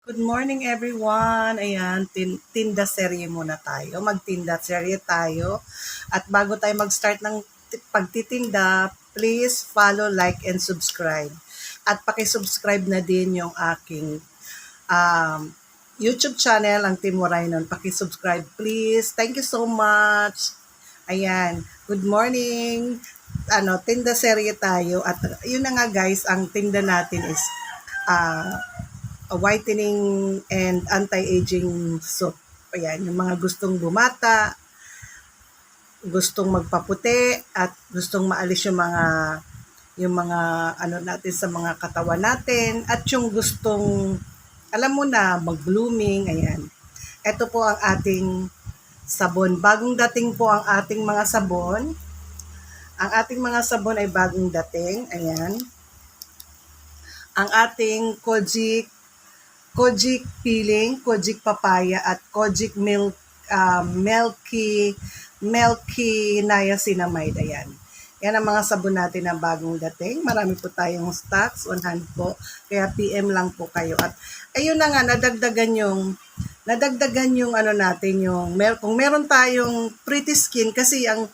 Good morning everyone. Ayan, tinda serye muna tayo. Magtinda serye tayo. At bago tayo mag-start ng pagtitinda, please follow, like, and subscribe. At paki-subscribe na din yung aking um, YouTube channel, ang Team Warainon. Paki-subscribe please. Thank you so much. Ayan, good morning. Tinda serye tayo. At yun na nga guys, ang tinda natin is uh, whitening and anti-aging soap. Ayan, yung mga gustong bumata, gustong magpaputi, at gustong maalis yung mga ano natin sa mga katawan natin, at yung gustong, alam mo na, mag-blooming, ayan. Ito po ang ating sabon. Bagong dating po ang ating mga sabon. Ang ating mga sabon ay bagong dating, ayan. Ang ating Kojic peeling, Kojic papaya, at Kojic milky niacinamide. Ayan. Yan ang mga sabon natin na bagong dating. Marami po tayong stocks on hand po. Kaya PM lang po kayo. At ayun na nga, nadagdagan yung ano natin, kung meron tayong pretty skin, kasi ang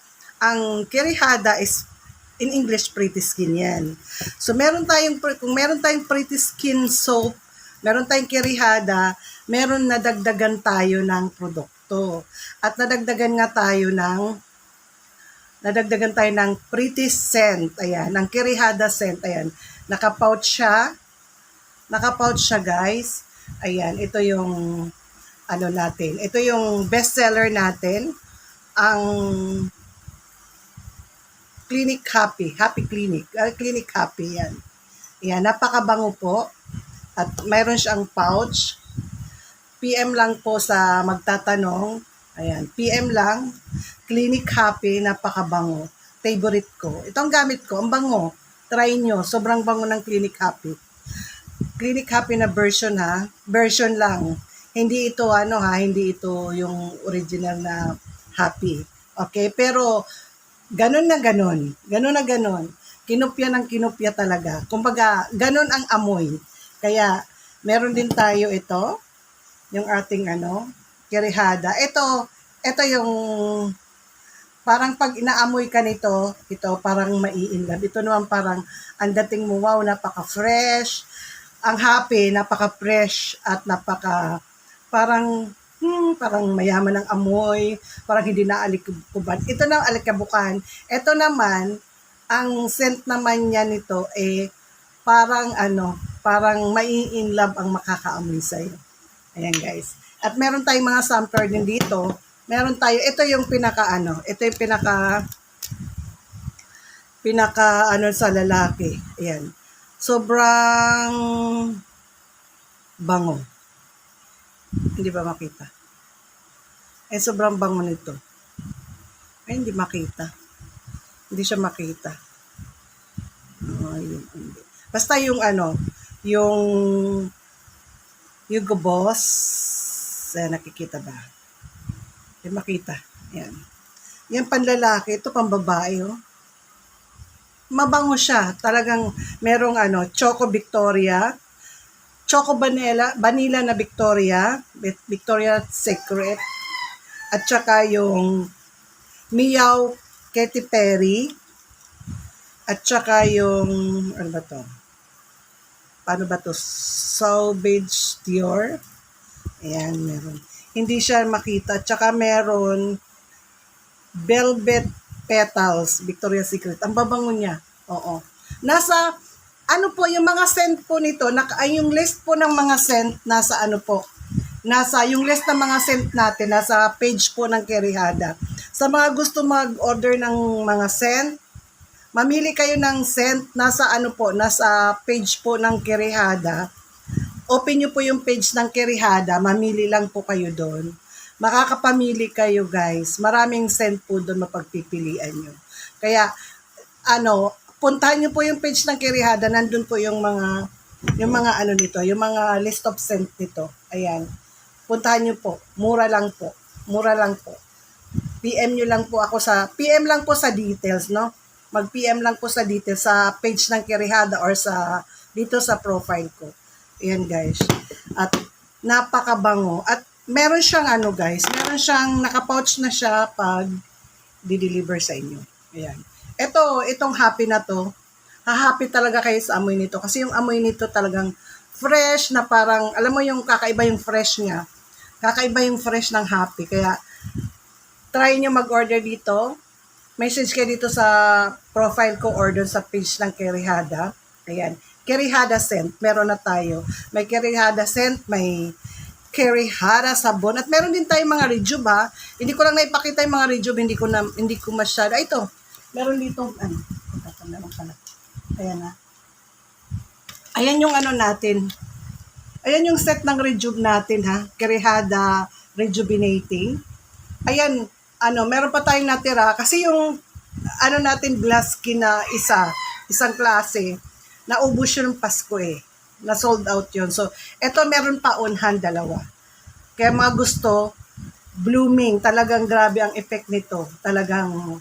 Kerihada is in English pretty skin yan. So kung meron tayong pretty skin soap, meron tayong Kerihada, meron nadagdagan tayo ng produkto. At nadagdagan tayo ng pretty scent. Ayan, ng Kerihada scent. Ayan, naka-pouch siya guys. Ayan, ito yung ano natin. Ito yung bestseller natin. Ang Clinic Happy Clinic. Clinic Happy yan. Ayan, napakabango po. At mayroon siyang pouch. PM lang po sa magtatanong. Ayan, PM lang. Clinic Happy, napakabango. Favorite ko. Itong gamit ko, ang bango. Try nyo. Sobrang bango ng Clinic Happy. Clinic Happy na version ha. Version lang. Hindi ito hindi ito yung original na Happy. Okay, pero ganun na ganun. Ganun na ganun. Kinupya ng kinupya talaga. Kumbaga, ganun ang amoy. Kaya, meron din tayo ito, yung ating Kerihada. Ito yung, parang pag inaamoy ka nito, ito parang maiinlove. Ito naman parang, ang dating mo, wow, napaka-fresh. Ang Happy, napaka-fresh at parang mayaman ng amoy, parang hindi na alikuban. Ito na alikabukan. Ito naman, ang scent naman niya nito parang parang mai-inlove ang makakaamoy sa'yo. Ayan guys. At meron tayong mga sampler din dito. Meron tayo, ito yung ito yung pinaka sa lalaki. Ayan. Sobrang bango. Hindi ba makita? Sobrang bango nito. Hindi makita. Hindi siya makita. Hindi. Basta yung yung Hugo Boss, nakikita ba? Hindi makita. Yan. Yan panlalaki, ito pambabae, oh. Mabango siya. Talagang merong Choco Victoria, Choco Vanilla na Victoria Secret, at saka yung Meow Katy Perry, at saka yung paano ba to? Sauvage Dior. Ayan, meron. Hindi siya makita. At saka meron Velvet Petals, Victoria's Secret. Ang babango niya. Oo. Nasa, yung mga scent po nito, yung list po ng mga scent, yung list ng mga scent natin, nasa page po ng Kerihada. Sa mga gusto mag-order ng mga scent, mamili kayo ng scent, nasa page po ng Kerihada. Open nyo po yung page ng Kerihada, mamili lang po kayo doon. Makakapamili kayo guys. Maraming scent po doon mapagpipilian nyo. Kaya, puntahan nyo po yung page ng Kerihada, nandun po yung mga nito, yung mga list of scent nito. Ayan. Puntahan nyo po. Mura lang po. PM lang po sa details, no? Mag-PM lang po sa details sa page ng Kerihada or dito sa profile ko. Ayan guys. At Napakabango. At meron siyang ano guys, meron siyang naka-pouch na siya pag di-deliver sa inyo. Ayan. Itong happy na to, happy talaga kayo sa amoy nito. Kasi yung amoy nito talagang fresh na parang, alam mo yung kakaiba yung fresh niya. Kakaiba yung fresh ng happy. Kaya, try nyo mag-order dito. Message kayo dito sa profile ko or doon sa page ng Kerihada. Ayan. Kerihada scent. Meron na tayo. May Kerihada scent, may Kerihada sabon. At meron din tayong mga rejuve ha. Hindi ko lang naipakita yung mga rejuve. Hindi ko masyado. Ito. Meron dito. Ano? Meron pala. Ayan ha. Ayan yung ano natin. Ayan yung set ng rejuve natin ha. Kerihada Rejuvenating. Ayan, meron pa tayong natira. Kasi yung, natin glass skin na isang klase, naubos yun ng Pasko eh. Na sold out yun. So, eto meron pa on hand, dalawa. Kaya mga gusto, blooming, talagang grabe ang effect nito. Talagang,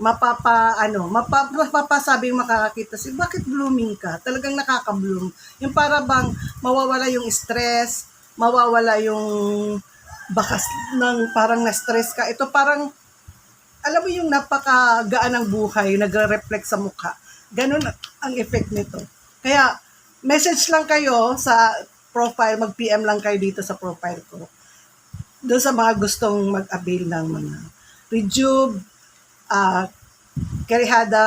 mapapasabing makakakita si bakit blooming ka? Talagang nakaka-bloom. Yung para bang mawawala yung stress, mawawala yung bakas ng parang na-stress ka. Ito parang, alam mo yung napakagaan ng buhay, nagre-reflect sa mukha. Ganun ang effect nito. Kaya, message lang kayo sa profile, mag-PM lang kayo dito sa profile ko. Doon sa mga gustong mag-avail ng mga rejuve, Kerihada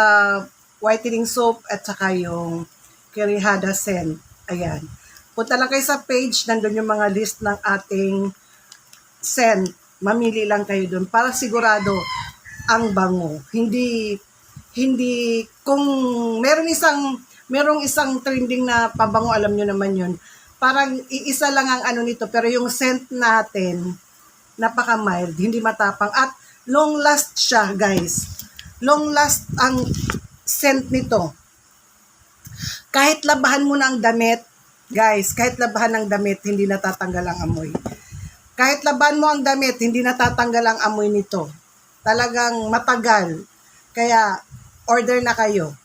whitening soap at saka yung Kerihada scent. Ayan. Punta lang kayo sa page, nandun yung mga list ng ating scent. Mamili lang kayo dun para sigurado ang bango. Hindi kung merong isang trending na pabango, alam nyo naman yun. Parang iisa lang ang ano nito, pero yung scent natin napaka-mild, hindi matapang at long last siya, guys. Long last ang scent nito. Kahit labahan mo ng damit, guys, kahit labahan ng damit, hindi natatanggal ang amoy. Kahit labahan mo ang damit, hindi natatanggal ang amoy nito. Talagang matagal. Kaya, order na kayo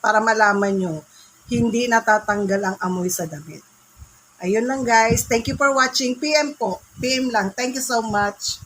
para malaman nyo, hindi natatanggal ang amoy sa damit. Ayun lang guys. Thank you for watching. PM po. PM lang. Thank you so much.